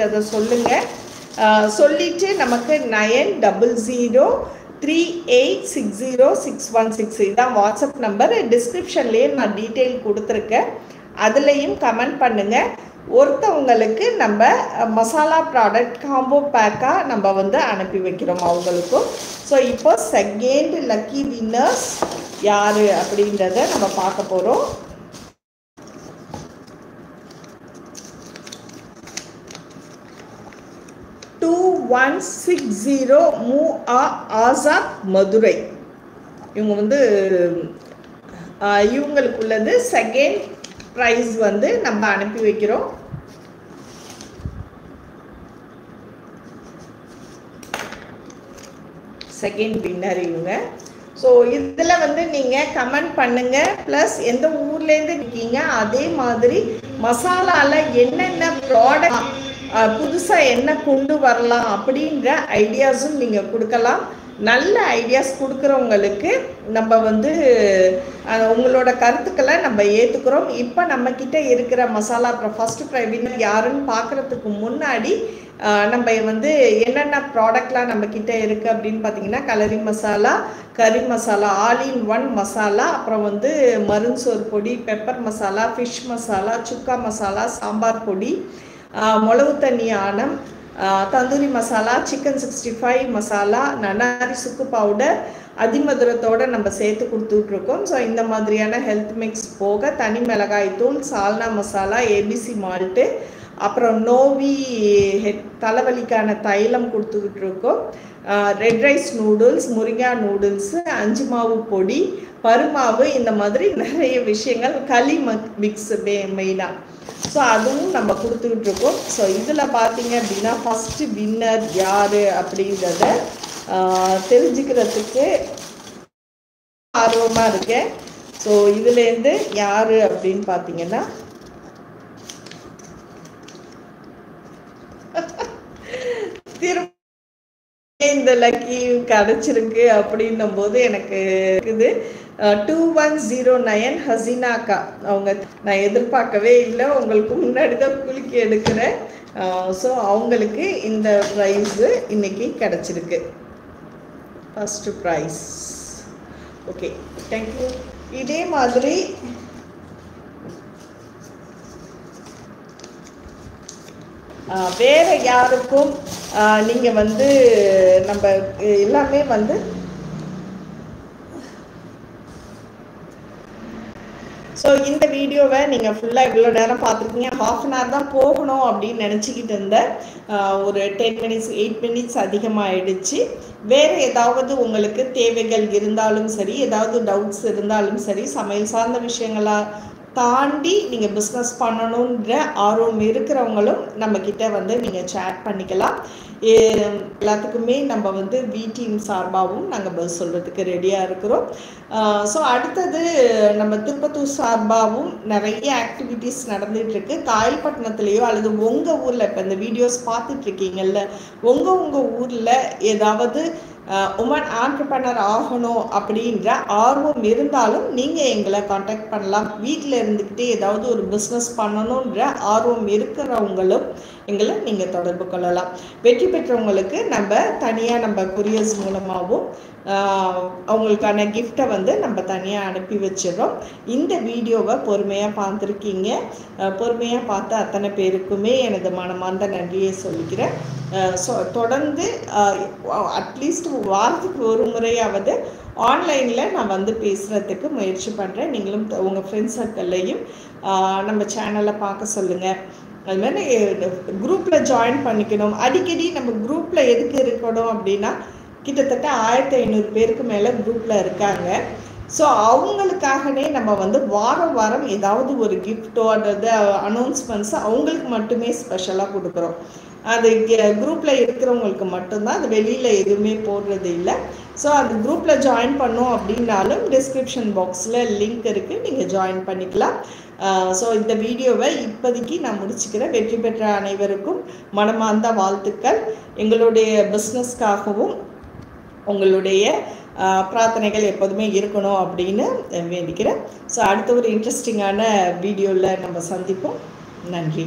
இதை சொல்லுங்க. சொல்லிட்டு நமக்கு 9003860616 இதான் வாட்ஸ்அப் நம்பர். டிஸ்கிரிப்ஷன்லேயே நான் டீட்டெயில் கொடுத்துருக்கேன், அதுலேயும் கமெண்ட் பண்ணுங்கள். ஒருத்தவங்களுக்கு நம்ம மசாலா ப்ராடக்ட் காம்போ பேக்காக நம்ம வந்து அனுப்பி வைக்கிறோம் அவங்களுக்கும். ஸோ இப்போ செகண்ட் லக்கி வின்னர்ஸ் யார் அப்படின்றத நம்ம பார்க்க போகிறோம். ஆசாத் மதுரை, இவங்க வந்து இவங்களுக்குள்ளது செகண்ட் ப்ரைஸ் வந்து நம்ம அனுப்பி வைக்கிறோம். செகண்ட் வின்னர் இவங்க. ஸோ இதில் வந்து நீங்கள் கமெண்ட் பண்ணுங்கள், ப்ளஸ் எந்த ஊர்லேருந்து இருக்கீங்க, அதே மாதிரி மசாலாவில் என்னென்ன ப்ராடக்ட் புதுசாக என்ன கொண்டு வரலாம் அப்படின்ற ஐடியாஸும் நீங்கள் கொடுக்கலாம். நல்ல ஐடியாஸ் கொடுக்குறவங்களுக்கு நம்ம வந்து உங்களோட கருத்துக்களை நம்ம ஏற்றுக்கிறோம். இப்போ நம்மக்கிட்ட இருக்கிற மசாலா ஃபஸ்ட்டு ப்ரைவினர் யாருன்னு பார்க்குறதுக்கு முன்னாடி நம்ம வந்து என்னென்ன ப்ராடக்ட்லாம் நம்மக்கிட்ட இருக்குது அப்படின்னு பார்த்தீங்கன்னா, கலரி மசாலா, கறி masala, all in one masala, அப்புறம் வந்து மருஞ்சோறு பொடி, பெப்பர் மசாலா, ஃபிஷ் மசாலா, சுக்கா மசாலா, சாம்பார் பொடி, மிளகு தண்ணி ஆனம், தந்தூரி மசாலா, சிக்கன் 65 மசாலா, நன்னாரி சுக்கு பவுடர் அதிமதுரத்தோடு நம்ம சேர்த்து கொடுத்துட்ருக்கோம். ஸோ இந்த மாதிரியான ஹெல்த் மிக்ஸ் போக தனி மிளகாய் தூள், சால்னா மசாலா, ஏபிசி மால்ட்டு, அப்புறம் நோவி தலைவலிக்கான தைலம் கொடுத்துக்கிட்டுருக்கோம். ரெட் ரைஸ் நூடுல்ஸ், முருங்கா நூடுல்ஸு, அஞ்சு மாவு பொடி, பருமாவு, இந்த மாதிரி நிறைய விஷயங்கள், களி மிக்ஸ் மெயினாக. ஸோ அதுவும் நம்ம கொடுத்துக்கிட்டு இருக்கோம். ஸோ இதில் பார்த்தீங்க அப்படின்னா ஃபஸ்ட்டு வின்னர் யார் அப்படின்றத தெரிஞ்சுக்கிறதுக்கு ஆர்வமாக இருக்கேன். ஸோ இதுலேருந்து யார் அப்படின்னு பார்த்தீங்கன்னா, இந்த லக்கி கிடச்சிருக்கு அப்படின்னும் போது எனக்கு இருக்குது. 2109 ஹசீனாக்கா, அவங்க நான் எதிர்பார்க்கவே இல்லை, உங்களுக்கு முன்னாடி தான் குலுக்கி எடுக்கிறேன். ஸோ அவங்களுக்கு இந்த ப்ரைஸு இன்னைக்கு கிடச்சிருக்கு, ஃபஸ்ட்டு ப்ரைஸ். Okay, thank you. இதே மாதிரி வேறு யாருக்கும் நீங்கள் வந்து நம்ம எல்லாமே வந்து ஸோ இந்த வீடியோவை நீங்கள் ஃபுல்லாக இவ்வளோ நேரம் பார்த்துருக்கீங்க. 1/2 hour தான் போகணும் அப்படின்னு நினச்சிக்கிட்டு இருந்தேன். ஒரு 10 minutes 8 minutes அதிகமாகிடுச்சு. வேறு ஏதாவது உங்களுக்கு தேவைகள் இருந்தாலும் சரி, ஏதாவது டவுட்ஸ் இருந்தாலும் சரி, சமையல் சார்ந்த விஷயங்களாக தாண்டி நீங்கள் பிஸ்னஸ் பண்ணணுன்ற ஆர்வம் இருக்கிறவங்களும் நம்மக்கிட்ட வந்து நீங்கள் சேட் பண்ணிக்கலாம். எல்லாத்துக்குமே நம்ம வந்து டீம் சார்பாகவும் நாங்கள் பதில் சொல்கிறதுக்கு ரெடியாக இருக்கிறோம். ஸோ அடுத்தது நம்ம திருப்பத்தூர் சார்பாகவும் நிறைய ஆக்டிவிட்டீஸ் நடந்துகிட்ருக்கு. காயல்பட்டினத்துலேயோ அல்லது உங்கள் ஊரில் இப்போ இந்த வீடியோஸ் பார்த்துட்ருக்கீங்கல்ல, உங்கள் ஊரில் ஏதாவது உமன் ஆண்டர்ப்ரனர் ஆகணும் அப்படின்ற ஆர்வம் இருந்தாலும் நீங்கள் எங்களை காண்டாக்ட் பண்ணலாம். வீட்டில் இருந்துக்கிட்டே ஏதாவது ஒரு பிஸ்னஸ் பண்ணணுன்ற ஆர்வம் இருக்கிறவங்களும் எங்களை நீங்கள் தொடர்பு கொள்ளலாம். வெற்றி பெற்றவங்களுக்கு நம்ம தனியாக நம்ம கொரியர்ஸ் மூலமாகவும் அவங்களுக்கான கிஃப்டை வந்து நம்ம தனியாக அனுப்பி வச்சிடறோம். இந்த வீடியோவை பொறுமையாக பார்த்துருக்கீங்க. பொறுமையாக பார்த்த அத்தனை பேருக்குமே எனது மனமார்ந்த நன்றியை சொல்லிக்கிறேன். ஸோ தொடர்ந்து அட்லீஸ்ட் வாரத்துக்கு ஒரு முறையாவது ஆன்லைனில் நான் வந்து பேசுகிறதுக்கு முயற்சி பண்ணுறேன். நீங்களும் உங்கள் ஃப்ரெண்ட்ஸ் சர்க்கிள்லையும் நம்ம சேனலை பார்க்க சொல்லுங்கள். அதுமாதிரி குரூப்பில் ஜாயின் பண்ணிக்கணும். அடிக்கடி நம்ம குரூப்பில் எதுக்கு இருக்கணும் அப்படின்னா, கிட்டத்தட்ட 1500 பேருக்கு மேலே குரூப்பில் இருக்காங்க. ஸோ அவங்களுக்காகவே நம்ம வந்து வாரம் வாரம் ஏதாவது ஒரு கிஃப்ட்டோ அல்லது அனௌன்ஸ்மெண்ட்ஸை அவங்களுக்கு மட்டுமே ஸ்பெஷலாக கொடுக்குறோம். அது குரூப்பில் இருக்கிறவங்களுக்கு மட்டும்தான், அது வெளியில் எதுவுமே போடுறது இல்லை. ஸோ அது குரூப்பில் ஜாயின் பண்ணோம் அப்படின்னாலும் டிஸ்கிரிப்ஷன் பாக்ஸில் லிங்க் இருக்குது, நீங்கள் ஜாயின் பண்ணிக்கலாம். ஸோ இந்த வீடியோவை இப்போதைக்கு நான் முடிச்சுக்கிறேன். வெற்றி பெற்ற அனைவருக்கும் மனமார்ந்த வாழ்த்துக்கள். எங்களுடைய பிஸ்னஸ்க்காகவும் உங்களுடைய பிரார்த்தனைகள் எப்போதுமே இருக்கணும் அப்படின்னு வேண்டிக்கிறேன். ஸோ அடுத்த ஒரு இன்ட்ரெஸ்டிங்கான வீடியோவில் நம்ம சந்திப்போம். நன்றி.